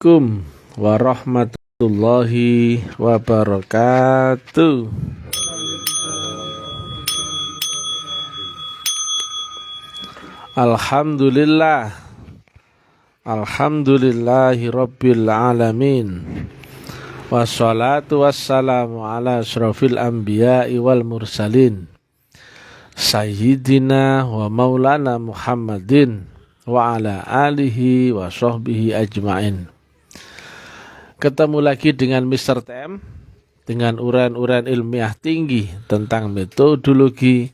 Assalamualaikum warahmatullahi wabarakatuh. Alhamdulillah. Alhamdulillahi rabbil alamin. Wassalatu wassalamu ala asyrafil anbiya'i wal mursalin Sayyidina wa maulana Muhammadin wa ala alihi wa sahbihi ajma'in. Ketemu lagi dengan Mr. TM dengan uraian-uraian ilmiah tinggi tentang metodologi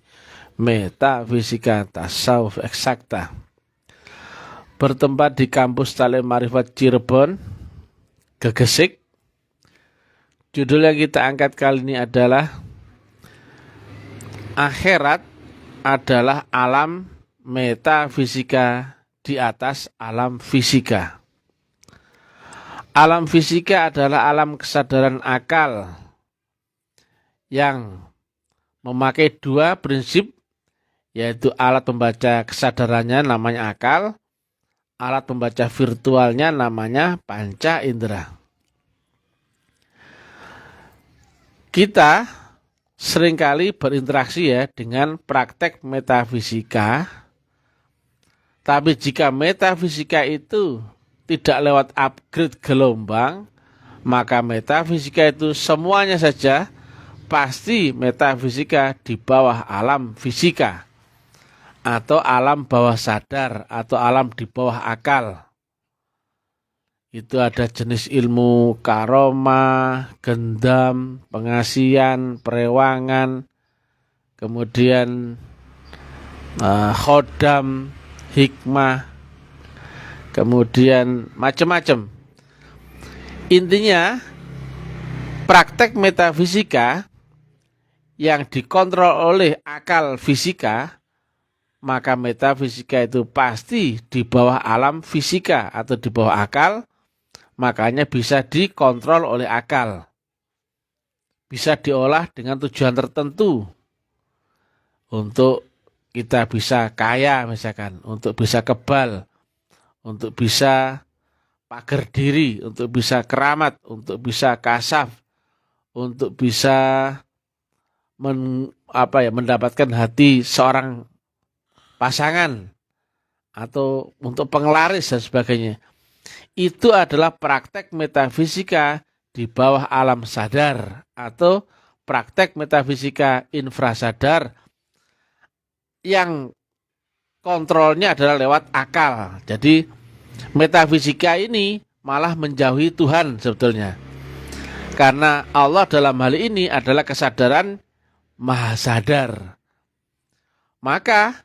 metafisika tasawuf eksakta. Bertempat di kampus Talim Ma'rifat Cirebon, Gegesik. Judul yang kita angkat kali ini adalah akhirat adalah alam metafisika di atas alam fisika. Alam fisika adalah alam kesadaran akal yang memakai dua prinsip, yaitu alat pembaca kesadarannya namanya akal, alat pembaca virtualnya namanya panca indera. Kita seringkali berinteraksi dengan praktek metafisika. Tapi jika metafisika itu tidak lewat upgrade gelombang, maka metafisika itu semuanya saja pasti metafisika di bawah alam fisika, atau alam bawah sadar, atau alam di bawah akal. Itu ada jenis ilmu karomah, gendam, pengasihan, perewangan, kemudian khodam, hikmah, kemudian macam-macam. Intinya praktek metafisika yang dikontrol oleh akal fisika, maka metafisika itu pasti di bawah alam fisika atau di bawah akal, makanya bisa dikontrol oleh akal. Bisa diolah dengan tujuan tertentu. Untuk kita bisa kaya misalkan, untuk bisa kebal, untuk bisa pagar diri, untuk bisa keramat, untuk bisa kasaf, untuk bisa mendapatkan hati seorang pasangan, atau untuk penglaris dan sebagainya. Itu adalah praktek metafisika di bawah alam sadar atau praktek metafisika infrasadar yang kontrolnya adalah lewat akal. Jadi metafisika ini malah menjauhi Tuhan sebetulnya. Karena Allah dalam hal ini adalah kesadaran maha sadar. Maka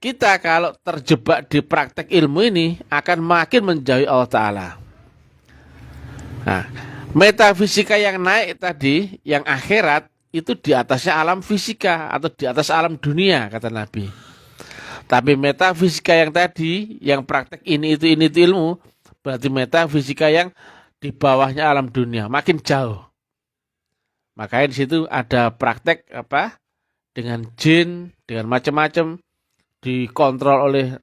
kita kalau terjebak di praktek ilmu ini akan makin menjauhi Allah Ta'ala. Nah, metafisika yang naik tadi, yang akhirat, itu di atasnya alam fisika atau di atas alam dunia, kata Nabi. Tapi metafisika yang tadi, yang praktek ini itu ilmu, berarti metafisika yang di bawahnya alam dunia, makin jauh. Makanya di situ ada praktek dengan jin, dengan macam-macam, dikontrol oleh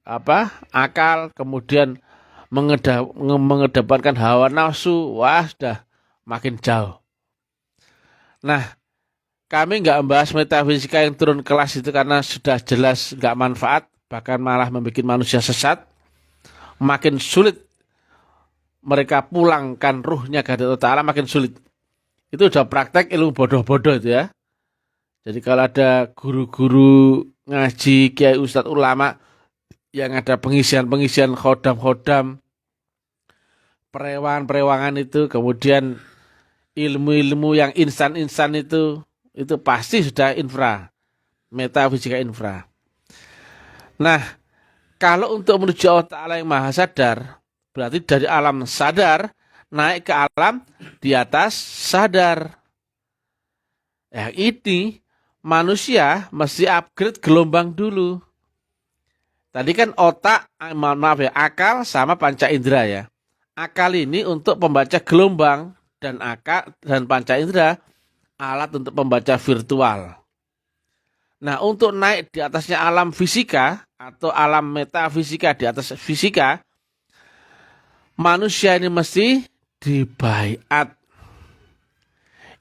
akal, kemudian mengedepankan hawa nafsu. Wah, sudah makin jauh. Nah, kami nggak membahas metafisika yang turun kelas itu karena sudah jelas nggak manfaat, bahkan malah membuat manusia sesat. Makin sulit mereka pulangkan ruhnya ke Allah Ta'ala, makin sulit. Itu sudah praktek ilmu bodoh-bodoh itu ya. Jadi kalau ada guru-guru ngaji, kiai, ustadz, ulama yang ada pengisian-pengisian khodam-khodam, perewangan-perewangan itu, kemudian ilmu-ilmu yang instan-instan itu pasti sudah metafisika infra. Nah, kalau untuk menuju Allah Ta'ala yang maha sadar, berarti dari alam sadar naik ke alam di atas sadar. Yang ini manusia mesti upgrade gelombang dulu. Tadi kan otak, akal sama panca indera ya. Akal ini untuk pembaca gelombang, dan akal dan panca indera alat untuk pembaca virtual. Nah, untuk naik di atasnya alam fisika atau alam metafisika di atas fisika, manusia ini mesti dibaiat.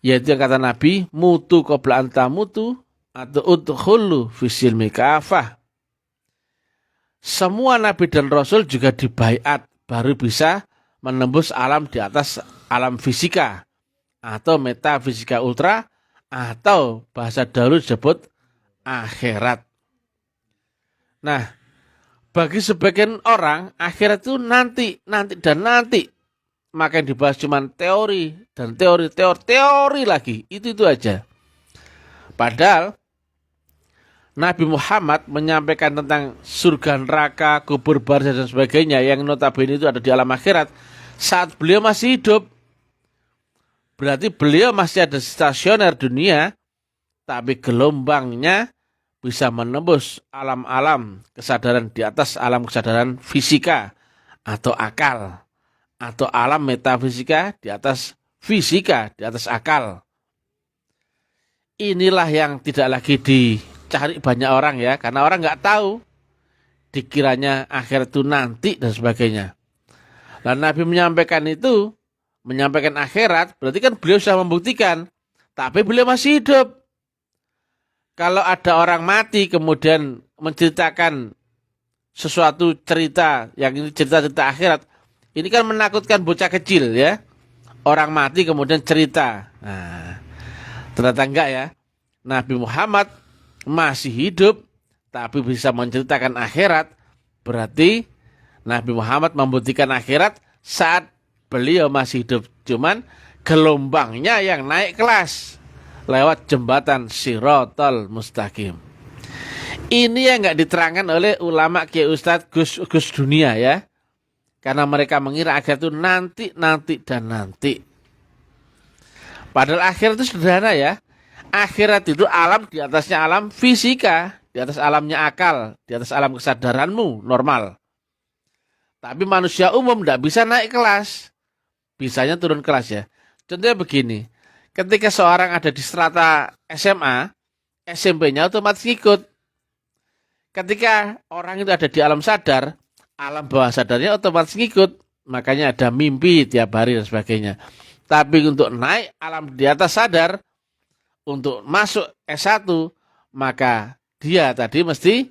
Yaitu yang kata Nabi, mutu qabla anta mutu atau udkhulu fisilmi kafah. Semua Nabi dan Rasul juga dibaiat baru bisa menembus alam di atas alam fisika atau metafisika ultra atau bahasa dahulu disebut akhirat. Nah, bagi sebagian orang akhirat itu nanti dan nanti. Maka yang dibahas cuma teori dan teori lagi. Itu aja. Padahal Nabi Muhammad menyampaikan tentang surga neraka, kubur barzah dan sebagainya yang notabene itu ada di alam akhirat saat beliau masih hidup. Berarti beliau masih ada stasioner dunia, tapi gelombangnya bisa menembus alam-alam kesadaran di atas alam kesadaran fisika atau akal, atau alam metafisika di atas fisika, di atas akal. Inilah yang tidak lagi dicari banyak orang ya, karena orang nggak tahu, dikiranya akhirat itu nanti dan sebagainya. Dan Nabi menyampaikan itu, menyampaikan akhirat, berarti kan beliau sudah membuktikan, tapi beliau masih hidup. Kalau ada orang mati kemudian menceritakan sesuatu cerita, yang ini cerita-cerita akhirat, ini kan menakutkan bocah kecil ya. Orang mati kemudian cerita. Nah, ternyata enggak ya. Nabi Muhammad masih hidup tapi bisa menceritakan akhirat. Berarti Nabi Muhammad membuktikan akhirat saat beliau masih hidup. Cuman gelombangnya yang naik kelas lewat jembatan Shiratal Mustaqim. Ini yang enggak diterangkan oleh ulama Kiai Ustadz Gus dunia ya. Karena mereka mengira akhirat itu nanti. Padahal akhirat itu sederhana ya. Akhirat itu alam di atasnya alam fisika, di atas alamnya akal, di atas alam kesadaranmu normal. Tapi manusia umum tidak bisa naik kelas. Bisanya turun kelas ya. Contohnya begini. Ketika seorang ada di strata SMA, SMP-nya otomatis ikut. Ketika orang itu ada di alam sadar, alam bawah sadarnya otomatis ngikut. Makanya ada mimpi tiap hari dan sebagainya. Tapi untuk naik alam di atas sadar, untuk masuk S1, maka dia tadi mesti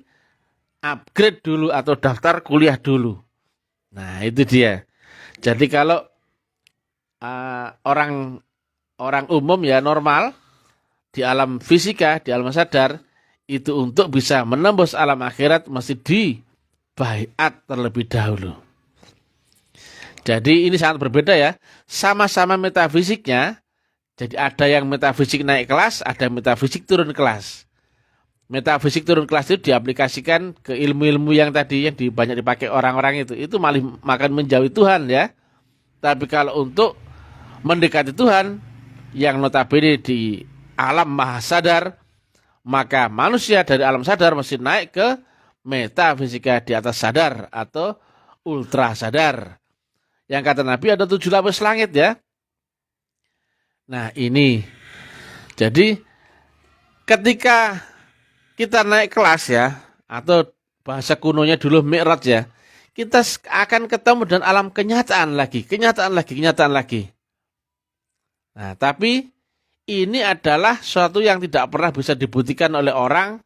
upgrade dulu atau daftar kuliah dulu. Nah itu dia. Jadi kalau orang umum ya normal, di alam fisika, di alam sadar, itu untuk bisa menembus alam akhirat mesti dibaiat terlebih dahulu. Jadi ini sangat berbeda ya. Sama-sama metafisiknya. Jadi ada yang metafisik naik kelas, ada metafisik turun kelas. Metafisik turun kelas itu diaplikasikan ke ilmu-ilmu yang tadi yang banyak dipakai orang-orang itu. Itu malah makan menjauhi Tuhan ya. Tapi kalau untuk mendekati Tuhan yang notabene di alam maha sadar, maka manusia dari alam sadar mesti naik ke metafisika di atas sadar atau ultra sadar. Yang kata Nabi ada 7 lapis langit ya. Nah ini, jadi ketika kita naik kelas ya, atau bahasa kunonya dulu mi'raj ya, kita akan ketemu dengan alam kenyataan lagi. Nah tapi ini adalah suatu yang tidak pernah bisa dibuktikan oleh orang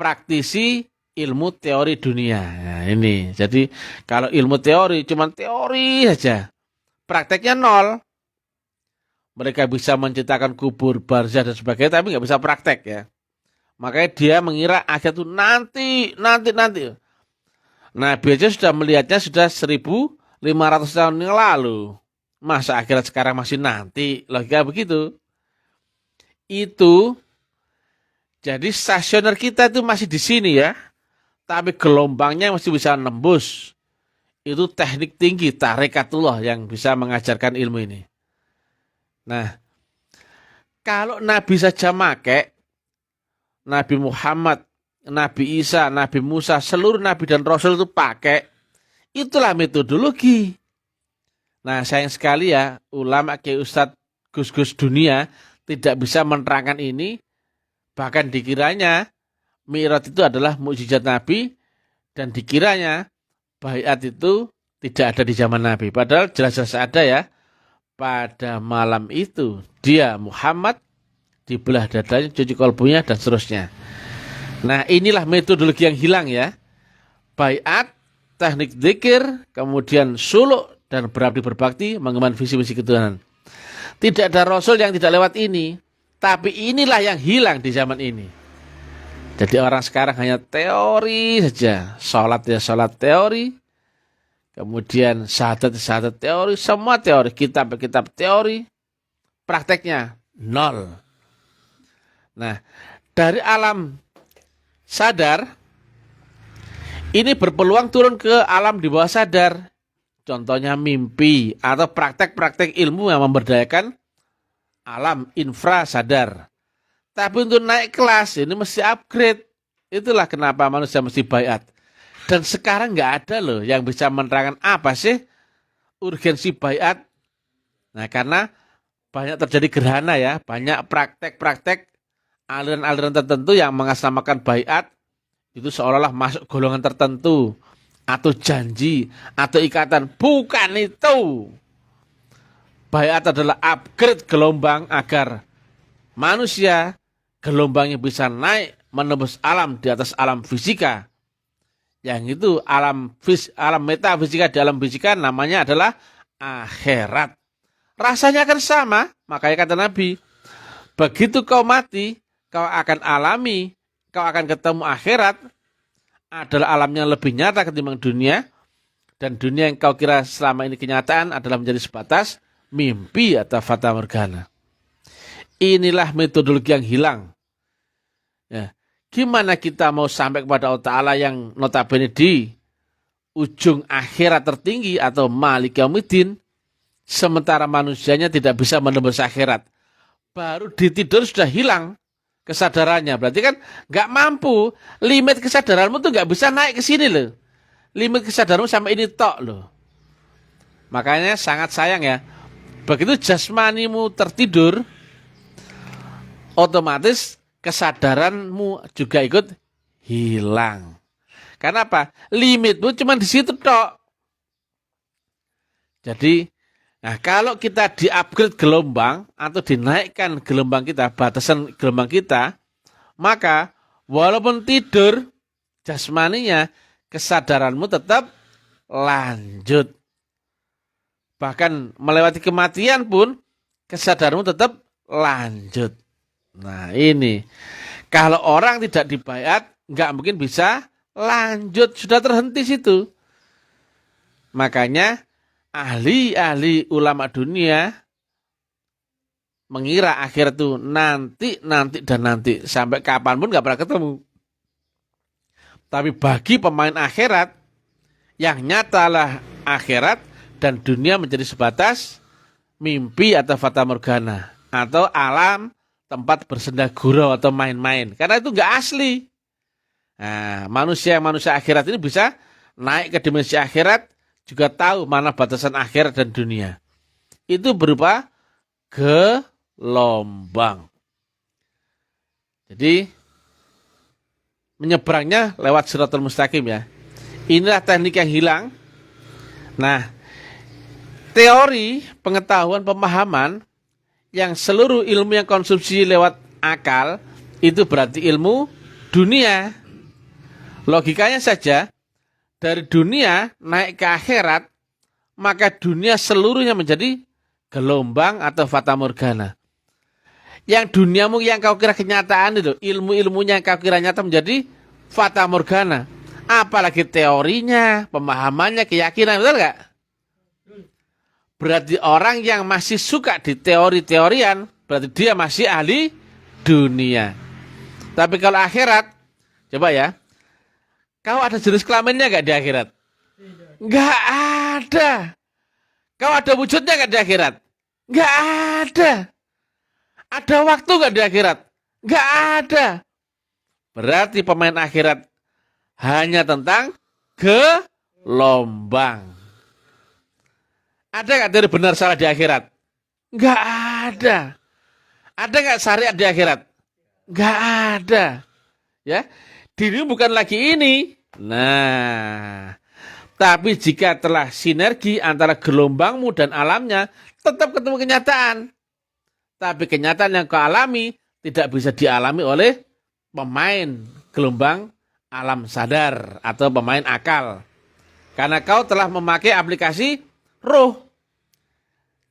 praktisi ilmu teori dunia. Nah ini, jadi kalau ilmu teori cuma teori saja, prakteknya nol. Mereka bisa menciptakan kubur, barzah dan sebagainya, tapi nggak bisa praktek ya. Makanya dia mengira akhirat itu nanti. Nabi aja sudah melihatnya sudah 1.500 tahun yang lalu. Masa akhirat sekarang masih nanti? Logika begitu. Itu jadi stasioner kita itu masih di sini ya. Tapi gelombangnya masih bisa nembus. Itu teknik tinggi, tarekatullah yang bisa mengajarkan ilmu ini. Nah, kalau Nabi saja make, Nabi Muhammad, Nabi Isa, Nabi Musa, seluruh Nabi dan Rasul itu pakai, itulah metodologi. Nah, sayang sekali ya, ulama Kiai Ustadz Gus dunia tidak bisa menerangkan ini, bahkan dikiranya Mi'raj itu adalah mukjizat Nabi, dan dikiranya baiat itu tidak ada di zaman Nabi. Padahal jelas-jelas ada ya. Pada malam itu dia Muhammad dibelah dadanya, cuci kolbunya dan seterusnya. Nah, inilah metodologi yang hilang ya. Baiat, teknik dzikir, kemudian suluk dan berabdi berbakti mengemban visi-visi ketuhanan. Tidak ada rasul yang tidak lewat ini, tapi inilah yang hilang di zaman ini. Jadi orang sekarang hanya teori saja, sholat ya sholat teori, kemudian syahadat teori, semua teori, kitab teori, prakteknya nol. Nah, dari alam sadar, ini berpeluang turun ke alam di bawah sadar. Contohnya mimpi atau praktek-praktek ilmu yang memberdayakan alam infra sadar. Tapi untuk naik kelas ini mesti upgrade. Itulah kenapa manusia mesti baiat. Dan sekarang nggak ada loh yang bisa menerangkan apa sih urgensi baiat. Nah, karena banyak terjadi gerhana ya, banyak praktek-praktek aliran-aliran tertentu yang mengatasnamakan baiat itu seolah-olah masuk golongan tertentu atau janji atau ikatan. Bukan itu. Baiat adalah upgrade gelombang agar manusia gelombangnya bisa naik menembus alam di atas alam fisika. Yang itu alam metafisika di alam fisika namanya adalah akhirat. Rasanya akan sama, makanya kata Nabi, begitu kau mati, kau akan alami, kau akan ketemu akhirat, adalah alamnya lebih nyata ketimbang dunia, dan dunia yang kau kira selama ini kenyataan adalah menjadi sebatas mimpi atau fata morgana. Inilah metodologi yang hilang. Ya. Gimana kita mau sampai kepada Allah Ta'ala yang notabene di ujung akhirat tertinggi atau Malik Yaumiddin, sementara manusianya tidak bisa menembus akhirat. Baru ditidur sudah hilang kesadarannya. Berarti kan nggak mampu. Limit kesadaranmu tuh nggak bisa naik ke sini loh. Limit kesadaranmu sampai ini tok loh. Makanya sangat sayang ya. Begitu jasmanimu tertidur, otomatis kesadaranmu juga ikut hilang. Karena apa? Limitmu cuma di situ tok. Jadi, nah kalau kita di-upgrade gelombang atau dinaikkan gelombang kita, batasan gelombang kita, maka walaupun tidur jasmaninya, kesadaranmu tetap lanjut. Bahkan melewati kematian pun kesadaranmu tetap lanjut. Nah ini, kalau orang tidak dibaiat, nggak mungkin bisa lanjut, sudah terhenti situ. Makanya ahli-ahli ulama dunia mengira akhirat itu nanti dan nanti. Sampai kapanpun nggak pernah ketemu. Tapi bagi pemain akhirat, yang nyatalah akhirat dan dunia menjadi sebatas mimpi atau fata morgana. Atau alam tempat bersenda gurau atau main-main. Karena itu nggak asli. Nah, manusia akhirat ini bisa naik ke dimensi akhirat, juga tahu mana batasan akhirat dan dunia. Itu berupa gelombang. Jadi menyeberangnya lewat Shiratal Mustaqim ya. Inilah teknik yang hilang. Nah, teori, pengetahuan, pemahaman yang seluruh ilmu yang konsumsi lewat akal itu berarti ilmu dunia. Logikanya saja, dari dunia naik ke akhirat, maka dunia seluruhnya menjadi gelombang atau fata morgana. Yang duniamu yang kau kira kenyataan itu, ilmu-ilmunya yang kau kira nyata menjadi fata morgana. Apalagi teorinya, pemahamannya, keyakinan, betul nggak? Berarti orang yang masih suka di teori-teorian, berarti dia masih ahli dunia. Tapi kalau akhirat, coba ya, kau ada jenis kelaminnya nggak di akhirat? Nggak ada. Kau ada wujudnya nggak di akhirat? Nggak ada. Ada waktu nggak di akhirat? Nggak ada. Berarti pemain akhirat hanya tentang gelombang. Ada nggak teori benar salah di akhirat? Nggak ada. Ada nggak syariat di akhirat? Nggak ada. Ya, diri bukan lagi ini. Nah, Tapi jika telah sinergi antara gelombangmu dan alamnya, tetap ketemu kenyataan. Tapi kenyataan yang kau alami tidak bisa dialami oleh pemain gelombang alam sadar atau pemain akal. Karena kau telah memakai aplikasi roh.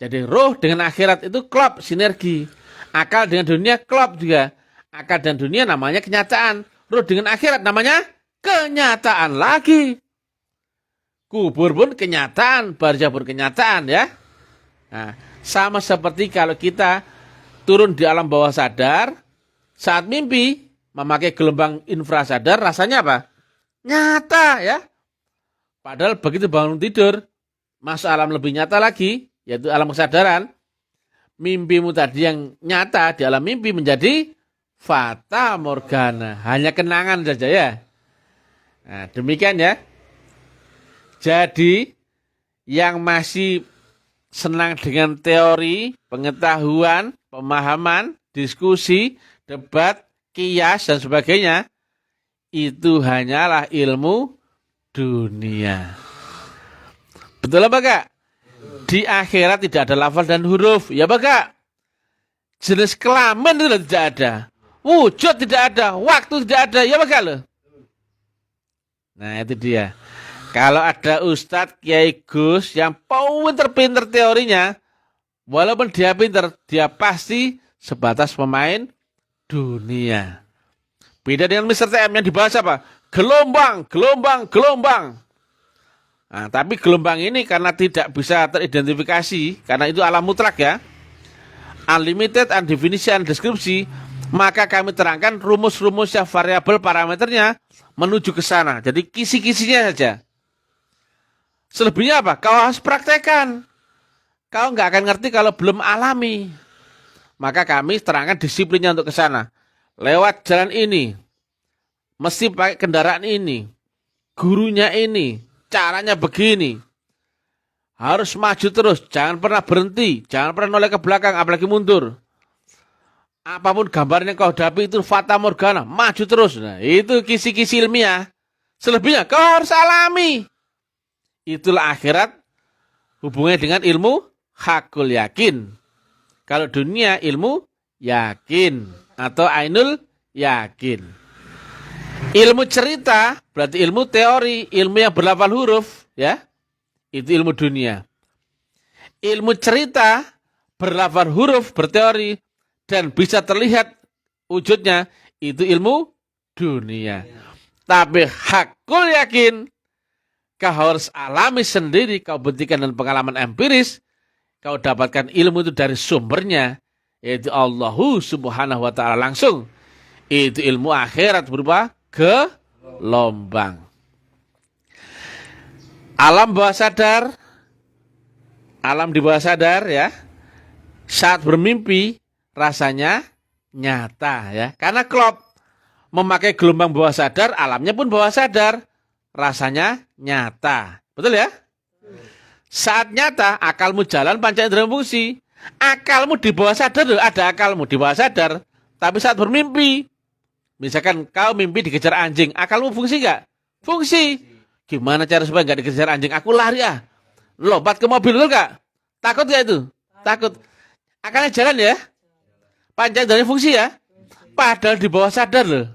Jadi roh dengan akhirat itu klop, sinergi. Akal dengan dunia klop juga. Akal dan dunia namanya kenyataan. Roh dengan akhirat namanya kenyataan lagi. Kubur pun kenyataan, barzah pun kenyataan ya. Nah, sama seperti kalau kita turun di alam bawah sadar, saat mimpi memakai gelombang infrasadar, rasanya apa? Nyata ya. Padahal begitu bangun tidur, masuk alam lebih nyata lagi, yaitu alam kesadaran. Mimpimu tadi yang nyata di alam mimpi menjadi fata morgana, hanya kenangan saja ya. Nah, demikian ya. Jadi yang masih senang dengan teori, pengetahuan, pemahaman, diskusi, debat, kias dan sebagainya, itu hanyalah ilmu dunia. Betul apa Kak? Di akhirat tidak ada lafal dan huruf, ya Pak Kak? Jenis kelamin itu tidak ada, wujud tidak ada, waktu tidak ada, ya Pak Kak? Nah itu dia. Kalau ada Ustadz Kiai Gus yang pinter-pinter teorinya, walaupun dia pinter, dia pasti sebatas pemain dunia. Beda dengan Mr. TM yang dibahas apa? Gelombang, gelombang, gelombang. Nah, tapi gelombang ini karena tidak bisa teridentifikasi, karena itu alam mutlak ya, unlimited, undefinition, deskripsi, maka kami terangkan rumus-rumusnya, variabel parameternya menuju ke sana. Jadi kisi-kisinya saja. Selebihnya apa? Kau harus praktekkan. Kau nggak akan ngerti kalau belum alami. Maka kami terangkan disiplinnya untuk ke sana. Lewat jalan ini, mesti pakai kendaraan ini, gurunya ini, caranya begini. Harus maju terus, jangan pernah berhenti, jangan pernah noleh ke belakang, apalagi mundur. Apapun gambarnya kau hadapi itu fata morgana, maju terus. Nah, itu kisi-kisi ilmiah. Selebihnya kau harus alami. Itulah akhirat hubungannya dengan ilmu hakul yakin. Kalau dunia ilmu yakin atau ainul yakin. Ilmu cerita berarti ilmu teori, ilmu yang berlafal huruf ya. Itu ilmu dunia. Ilmu cerita berlafal huruf, berteori dan bisa terlihat wujudnya, itu ilmu dunia. Tapi hakul yakin kau harus alami sendiri, kau buktikan dengan pengalaman empiris, kau dapatkan ilmu itu dari sumbernya, yaitu Allahu subhanahu wa ta'ala langsung. Itu ilmu akhirat berupa gelombang. Alam bawah sadar, alam di bawah sadar ya, saat bermimpi rasanya nyata ya, karena klop memakai gelombang bawah sadar, alamnya pun bawah sadar, rasanya nyata. Betul ya? Saat nyata, akalmu jalan, panca indera fungsi. Akalmu di bawah sadar, ada akalmu di bawah sadar. Tapi saat bermimpi, misalkan kau mimpi dikejar anjing, akalmu fungsi nggak? Fungsi. Gimana cara supaya nggak dikejar anjing? Aku lari ah. Lompat ke mobil dulu nggak? Takut nggak itu? Takut. Akalnya jalan ya? Panca indera fungsi ya? Padahal di bawah sadar loh.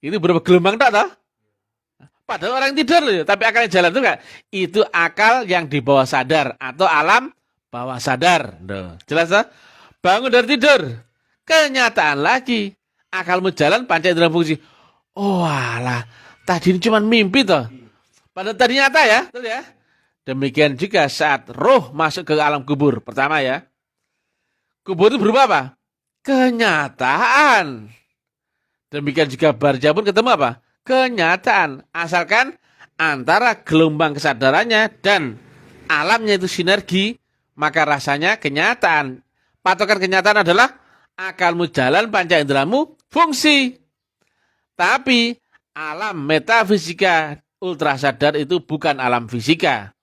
Itu berapa gelombang tak toh? Padahal orang tidur loh, tapi akalnya jalan itu enggak? Itu akal yang di bawah sadar atau alam bawah sadar. Duh, jelas toh? Bangun dari tidur, kenyataan lagi. Akalmu jalan, panca indera fungsi. Oh alah, tadi ini cuma mimpi toh. Padahal tadi nyata ya, betul ya? Demikian juga saat roh masuk ke alam kubur. Pertama ya, kubur itu berubah apa? Kenyataan. Demikian juga barzah pun ketemu apa? Kenyataan, asalkan antara gelombang kesadarannya dan alamnya itu sinergi, maka rasanya kenyataan. Patokan kenyataan adalah akalmu jalan, panca inderamu fungsi. Tapi alam metafisika ultra sadar itu bukan alam fisika.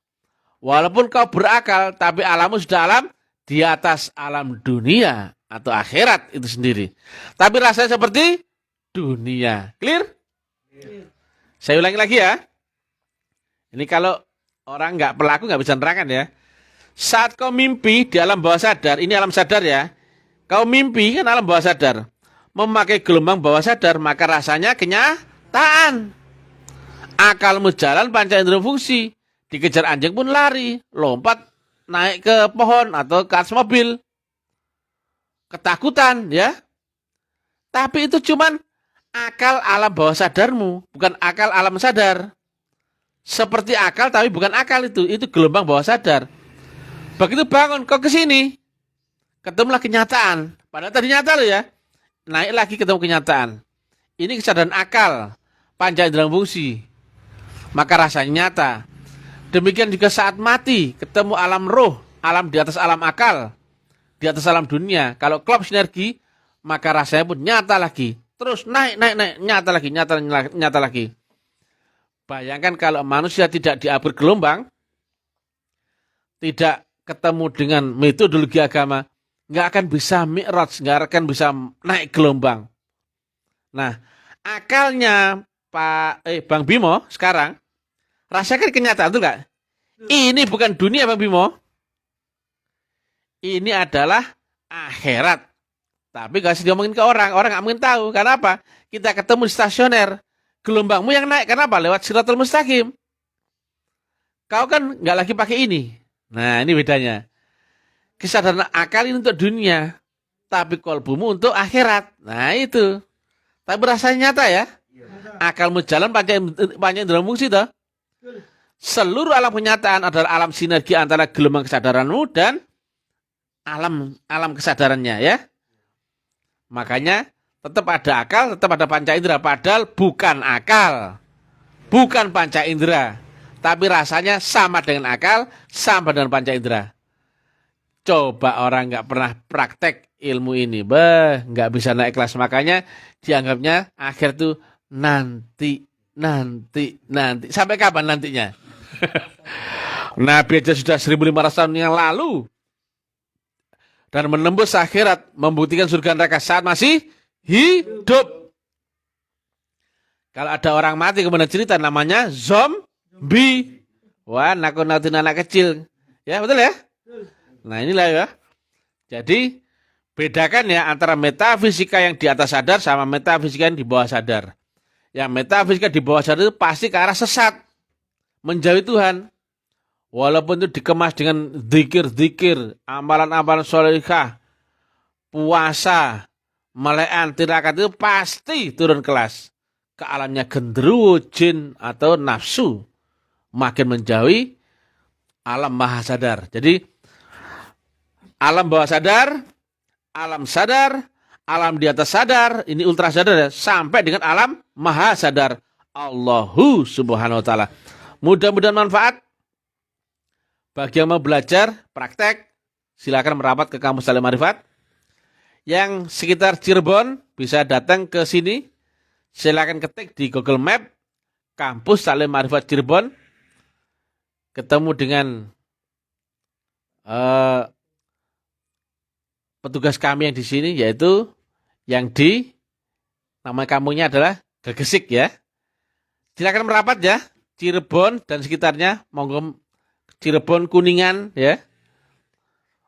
Walaupun kau berakal, tapi alammu sudah alam di atas alam dunia atau akhirat itu sendiri. Tapi rasanya seperti dunia. Clear? Saya ulangi lagi ya. Ini kalau orang nggak pelaku nggak bisa nerangkan ya. Saat kau mimpi di alam bawah sadar, ini alam sadar ya. Kau mimpi kan alam bawah sadar. Memakai gelombang bawah sadar, maka rasanya kenyataan. Akalmu jalan, panca indera fungsi. Dikejar anjing pun lari, lompat naik ke pohon atau ke atas mobil. Ketakutan ya. Tapi itu cuman akal alam bawah sadarmu, bukan akal alam sadar. Seperti akal tapi bukan akal itu gelombang bawah sadar. Begitu bangun kau ke sini, ketemulah kenyataan. Padahal tadi nyata loh ya. Naik lagi ketemu kenyataan. Ini kesadaran akal, panca indera fungsi. Maka rasanya nyata. Demikian juga saat mati, ketemu alam roh, alam di atas alam akal, di atas alam dunia. Kalau klop sinergi, maka rasanya pun nyata lagi. Terus naik, nyata lagi. Bayangkan kalau manusia tidak diatur gelombang, tidak ketemu dengan metodologi agama, nggak akan bisa mi'raj, nggak akan bisa naik gelombang. Nah, akalnya Bang Bimo sekarang, rasakan kenyataan itu nggak? Ini bukan dunia Bang Bimo. Ini adalah akhirat. Tapi gak usah diomongin ke orang nggak mungkin tahu. Karena apa? Kita ketemu di stasioner. Gelombangmu yang naik, kenapa? Lewat Shiratal Mustaqim. Kau kan nggak lagi pakai ini. Nah, ini bedanya. Kesadaran akal ini untuk dunia, tapi kolbumu untuk akhirat. Nah, itu. Tapi rasanya nyata ya. Akalmu jalan panca indera fungsi toh. Seluruh alam kenyataan adalah alam sinergi antara gelombang kesadaranmu dan alam kesadarannya ya. Makanya tetap ada akal, tetap ada panca indera, padahal bukan akal, bukan panca indera, tapi rasanya sama dengan akal, sama dengan panca indera. Coba orang nggak pernah praktek ilmu ini, nggak bisa naik kelas. Makanya dianggapnya akhir tuh nanti. Sampai kapan nantinya? Nabi aja sudah 1500 tahun yang lalu dan menembus akhirat, membuktikan surga neraka saat masih hidup. Kalau ada orang mati kemudian cerita, namanya zombie. Wah, nakut-nakutin anak kecil. Ya, betul ya? Nah, inilah ya. Jadi, bedakan ya antara metafisika yang di atas sadar sama metafisika yang di bawah sadar. Yang metafisika di bawah sadar itu pasti ke arah sesat, menjauhi Tuhan. Walaupun itu dikemas dengan zikir-zikir, amalan-amalan sholihah, puasa, melekan, tirakat, itu pasti turun kelas. Ke alamnya genderuwo, jin, atau nafsu. Makin menjauhi alam maha sadar. Jadi, alam bawah sadar, alam sadar, alam di atas sadar, ini ultra sadar ya, sampai dengan alam maha sadar. Allahu subhanahu wa ta'ala. Mudah-mudahan manfaat. Bagi yang mau belajar, praktek, silakan merapat ke kampus Salim Marifat. Yang sekitar Cirebon bisa datang ke sini. Silakan ketik di Google Map kampus Salim Marifat Cirebon. Ketemu dengan petugas kami yang di sini, yaitu yang di nama kampungnya adalah Gegesik ya. Silakan merapat ya, Cirebon dan sekitarnya, monggo. Cirebon, Kuningan ya.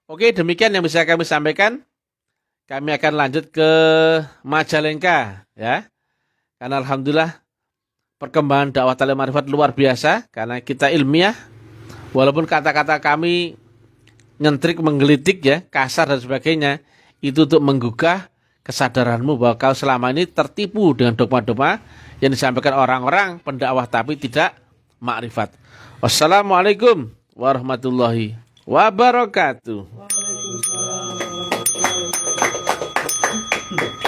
Oke, demikian yang bisa kami sampaikan. Kami akan lanjut ke Majalengka ya. Karena alhamdulillah perkembangan dakwah Salim Marifat luar biasa karena kita ilmiah. Walaupun kata-kata kami nyentrik, menggelitik ya, kasar dan sebagainya, itu untuk menggugah kesadaranmu bahwa kau selama ini tertipu dengan dogma-dogma yang disampaikan orang-orang pendakwah tapi tidak makrifat. Wassalamualaikum warahmatullahi wabarakatuh.